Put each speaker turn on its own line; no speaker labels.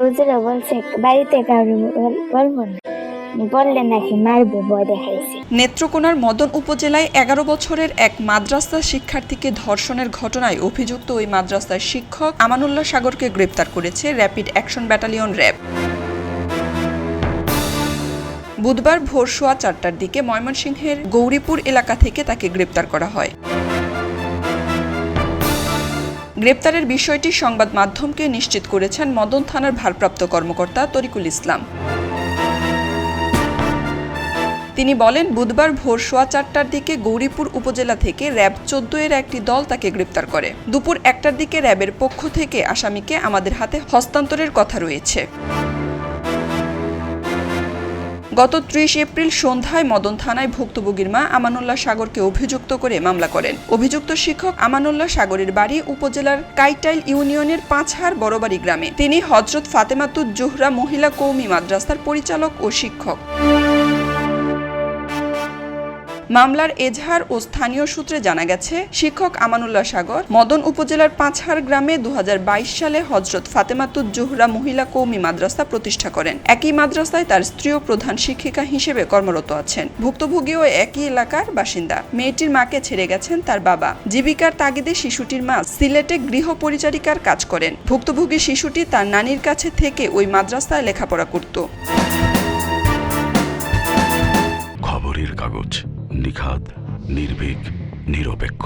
হুজুরা বলছে বাড়িতে কাউকে বলবো না, বললে নাকি মারবে, ভয় দেখাইছে।
নেত্রকোনার মদন উপজেলায় 11 বছরের এক মাদ্রাসা শিক্ষার্থীকে ধর্ষণের ঘটনায় অভিযুক্ত ওই মাদ্রাসার শিক্ষক আমানুল্লাহ সাগরকে গ্রেপ্তার করেছে র্যাপিড অ্যাকশন ব্যাটালিয়ন র্যাব। বুধবার ভোর 4:15টার দিকে ময়মনসিংহের গৌরীপুর এলাকা থেকে তাকে গ্রেপ্তার করা হয়। গ্রেপ্তারের বিষয়টি সংবাদ মাধ্যমকে নিশ্চিত করেছেন মদন থানার ভারপ্রাপ্ত কর্মকর্তা তরিকুল ইসলাম। তিনি বলেন, বুধবার ভোর 4:15টার দিকে গৌরীপুর উপজেলা থেকে র্যাব 14 এর একটি দল তাকে গ্রেপ্তার করে। দুপুর 1টার দিকে র্যাবের পক্ষ থেকে আসামিকে আমাদের হাতে হস্তান্তরের কথা রয়েছে। গত 30 এপ্রিল সন্ধ্যায় মদন থানায় ভুক্তভোগীর মা আমানুল্লাহ সাগরকে অভিযুক্ত করে মামলা করেন। অভিযুক্ত শিক্ষক আমানুল্লাহ সাগরের বাড়ি উপজেলার কাইটাইল ইউনিয়নের পাঁচহার বড়বাড়ি গ্রামে। তিনি হযরত ফাতেমাতুজ জোহরা মহিলা কওমি মাদ্রাসার পরিচালক ও শিক্ষক। মামলার এজাহার ও স্থানীয় সূত্রে জানা গেছে, শিক্ষক আমানুল্লাহ সাগর মদন উপজেলার পাঁচহার গ্রামে 2022 সালে হযরত ফাতেমাতুজ জোহরা মহিলা কওমি মাদ্রাসা প্রতিষ্ঠা করেন। একই মাদ্রাসায় তার স্ত্রীও প্রধান শিক্ষিকা হিসেবে কর্মরত আছেন। ভুক্তভোগীও একই এলাকার বাসিন্দা। মেয়েটির মাকে ছেড়ে গেছেন তার বাবা। জীবিকার তাগিদে শিশুটির মা সিলেটে গৃহ পরিচারিকার কাজ করেন। ভুক্তভোগী শিশুটি তার নানির কাছে থেকে ওই মাদ্রাসায় লেখাপড়া করত।
খবরের কাগজ, নিখাদ, নির্ভীক, নিরপেক্ষ।